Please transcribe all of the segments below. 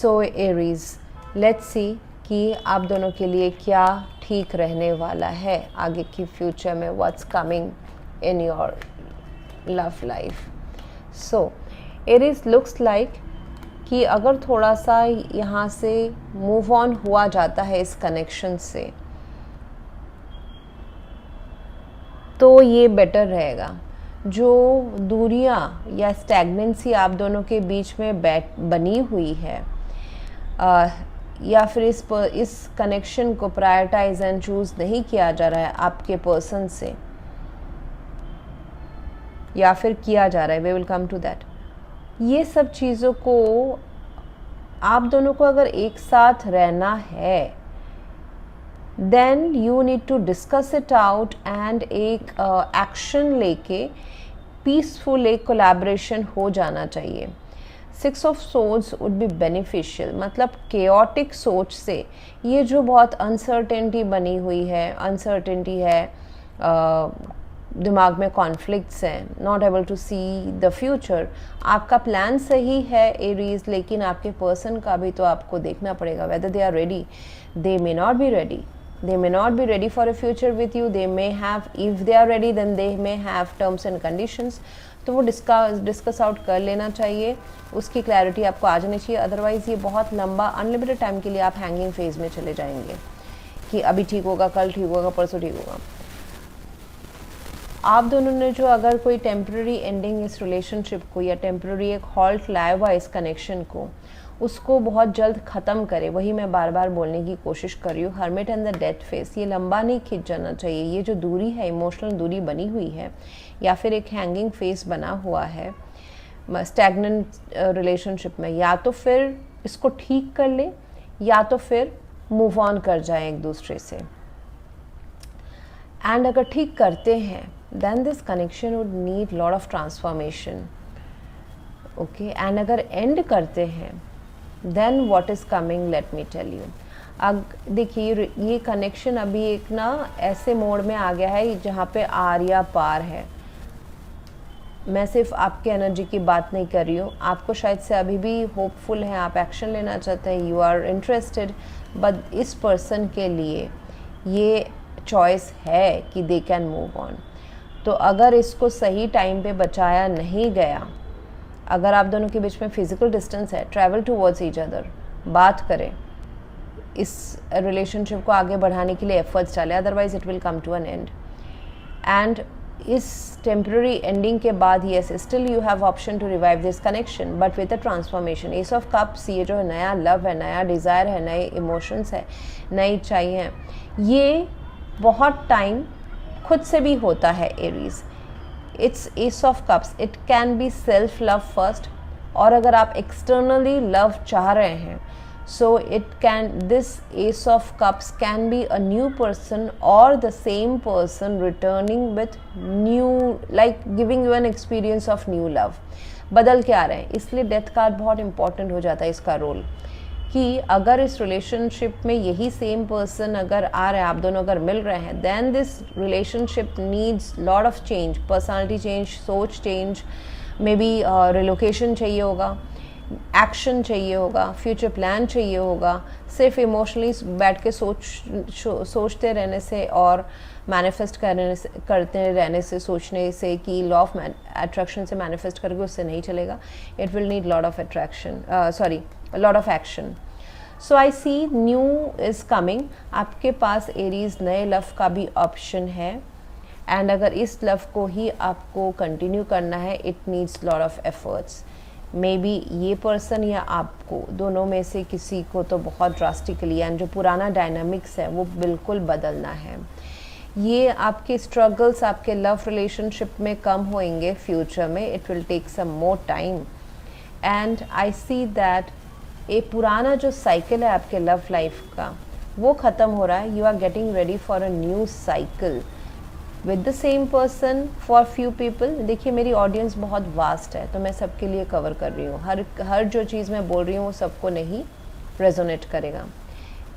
So Aries, let's see कि आप दोनों के लिए क्या ठीक रहने वाला है आगे की फ्यूचर में, what's coming in your love life. So Aries looks like कि अगर थोड़ा सा यहाँ से मूव ऑन हुआ जाता है इस कनेक्शन से तो ये बेटर रहेगा। जो दूरियाँ या स्टैग्नेंसी आप दोनों के बीच में बनी हुई है या फिर इस कनेक्शन को प्रायोरिटाइज एंड चूज़ नहीं किया जा रहा है आपके पर्सन से, या फिर किया जा रहा है, we will come to that. ये सब चीज़ों को आप दोनों को अगर एक साथ रहना है then you need to discuss it out and एक एक्शन लेके पीसफुल एक कोलैबोरेशन हो जाना चाहिए। 6 of swords would be beneficial, मतलब केओटिक सोच से ये जो बहुत अनसर्टेनिटी बनी हुई है, अनसर्टेनिटी है, दिमाग में कॉन्फ्लिक्ट्स हैं, not able to see the future. आपका प्लान सही है एरीज, लेकिन आपके पर्सन का भी तो आपको देखना पड़ेगा whether they are ready. They may not be ready, they may not be ready for a future with you. They may have, if they are ready then they may have terms and conditions. तो वो discuss out कर लेना चाहिए, उसकी clarity आपको आ जानी चाहिए। Otherwise ये बहुत लंबा अनलिमिटेड टाइम के लिए आप हैंगिंग फेज में चले जाएंगे कि अभी ठीक होगा, कल ठीक होगा, परसों ठीक होगा। आप दोनों ने जो अगर कोई टेम्प्रेरी एंडिंग इस रिलेशनशिप को या टेम्प्रेरी एक हॉल्ट लाया हुआ इस कनेक्शन को, उसको बहुत जल्द ख़त्म करे। वही मैं बार बार बोलने की कोशिश कर रही हूँ, hermit and the death face. ये लंबा नहीं खिंच जाना चाहिए। ये जो दूरी है, इमोशनल दूरी बनी हुई है या फिर एक हैंगिंग फेस बना हुआ है स्टैग्नेंट रिलेशनशिप में, या तो फिर इसको ठीक कर ले या तो फिर मूव ऑन कर जाए एक दूसरे से। एंड अगर ठीक करते हैं then this connection would need lot of transformation, okay. And अगर एंड करते हैं then what is coming, let me tell you. अब देखिए ये कनेक्शन अभी एक ना ऐसे मोड में आ गया है जहाँ पे आर या पार है। मैं सिर्फ आपके एनर्जी की बात नहीं कर रही हूँ, आपको शायद से अभी भी होपफुल है, आप एक्शन लेना चाहते हैं, यू आर इंटरेस्टेड, बट इस पर्सन के लिए ये चॉइस है कि दे कैन मूव ऑन। तो अगर इसको सही टाइम पे बचाया नहीं गया, अगर आप दोनों के बीच में फिजिकल डिस्टेंस है, ट्रैवल टूवर्ड्स ईच अदर, बात करें, इस रिलेशनशिप को आगे बढ़ाने के लिए एफर्ट्स डालें, otherwise it will come to an end. And इस टेम्प्रेरी एंडिंग के बाद yes still you have option to revive this connection but with a transformation. Ace of cups, ये जो नया लव है, नया डिज़ायर है, नए इमोशंस है, नई इच्छाएं हैं, ये बहुत टाइम खुद से भी होता है Aries. It's ace of cups, it can be self love first, और अगर आप एक्सटर्नली लव चाह रहे हैं so it can, this ace of cups can be a new person और the same person returning with new, like giving you an experience of new love. बदल के आ रहे हैं, इसलिए डेथ कार्ड बहुत इंपॉर्टेंट हो जाता है इसका रोल, कि अगर इस रिलेशनशिप में यही सेम पर्सन अगर आ रहे हैं, आप दोनों अगर मिल रहे हैं, then this relationship needs lot of change, personality change, सोच चेंज, मे बी रिलोकेशन चाहिए होगा, एक्शन चाहिए होगा, फ्यूचर प्लान चाहिए होगा। सिर्फ इमोशनली बैठ के सोचते रहने से और मैनिफेस्ट करते रहने से, सोचने से कि लॉ ऑफ अट्रैक्शन से मैनिफेस्ट करके उससे नहीं चलेगा। It will need lot of attraction, lot of action. So I see new is coming. आपके पास एरीज नए लव का भी ऑप्शन है, एंड अगर इस लव को ही आपको कंटिन्यू करना है, it needs lot of efforts. May be ये पर्सन या आपको, दोनों में से किसी को तो बहुत ड्रास्टिकली, एंड जो पुराना डायनामिक्स है वो बिल्कुल बदलना है। ये आपके स्ट्रगल्स आपके लव रिलेशनशिप में कम होंगे फ्यूचर में, it will take some more time. And I see that ये पुराना जो साइकिल है आपके लव लाइफ का वो ख़त्म हो रहा है। You are getting ready for a new cycle with the same person for few people. देखिए मेरी ऑडियंस बहुत वास्ट है तो मैं सबके लिए कवर कर रही हूँ, हर जो चीज़ मैं बोल रही हूँ वो सबको नहीं रेजोनेट करेगा।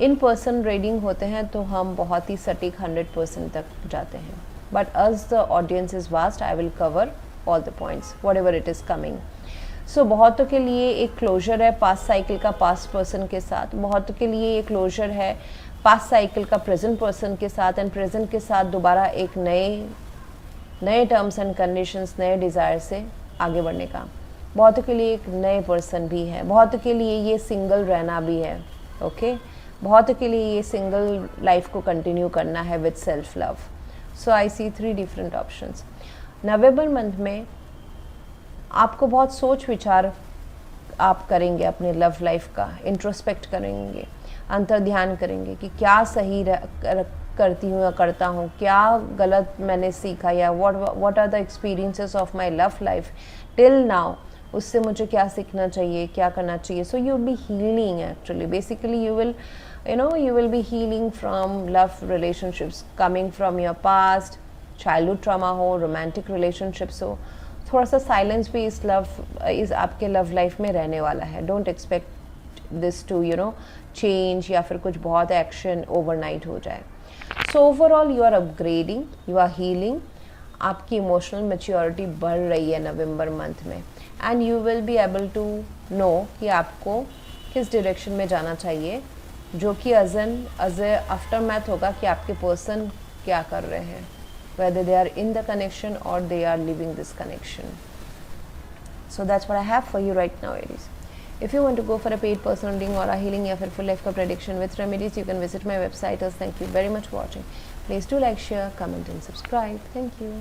इन पर्सन रीडिंग होते हैं तो हम बहुत ही सटीक 100% तक जाते हैं, but as the audience is vast, I will cover all the points whatever it is coming. So बहुतों के लिए एक क्लोजर है पास्ट साइकिल का पास्ट पर्सन के साथ, बहुतों के लिए एक क्लोजर है पास्ट साइकिल का प्रेजेंट पर्सन के साथ, एंड प्रेजेंट के साथ दोबारा एक नए टर्म्स एंड कंडीशंस, नए डिज़ायर से आगे बढ़ने का। बहुतों के लिए एक नए पर्सन भी है, बहुतों के लिए ये सिंगल रहना भी है, ओके बहुतों के लिए ये सिंगल लाइफ को कंटिन्यू करना है with self love. So I see 3 different options. November month में आपको बहुत सोच विचार आप करेंगे अपने लव लाइफ का, इंट्रोस्पेक्ट करेंगे, अंतर ध्यान करेंगे कि क्या सही करती हूँ या करता हूँ, क्या गलत मैंने सीखा, या what are the experiences of my love life till now, उससे मुझे क्या सीखना चाहिए, क्या करना चाहिए। So you will be healing actually, basically you will be healing from love relationships coming from your past, childhood trauma हो, रोमांटिक रिलेशनशिप्स हो। थोड़ा सा साइलेंस भी इस आपके लव लाइफ में रहने वाला है। Don't expect this to change या फिर कुछ बहुत एक्शन ओवरनाइट हो जाए। So overall you are upgrading, you are healing, आपकी इमोशनल मैच्योरिटी बढ़ रही है नवंबर मंथ में, and you will be able to know कि आपको किस डायरेक्शन में जाना चाहिए, जो कि एज ए आफ्टर मैथ होगा कि आपके पर्सन क्या कर रहे हैं, whether they are in the connection or they are leaving this connection. So that's what I have for you right now, Aries. If you want to go for a paid personal reading or a healing या फिर full life का prediction with remedies, you can visit my website. Thank you very much for watching. Please do like, share, comment and subscribe. Thank you.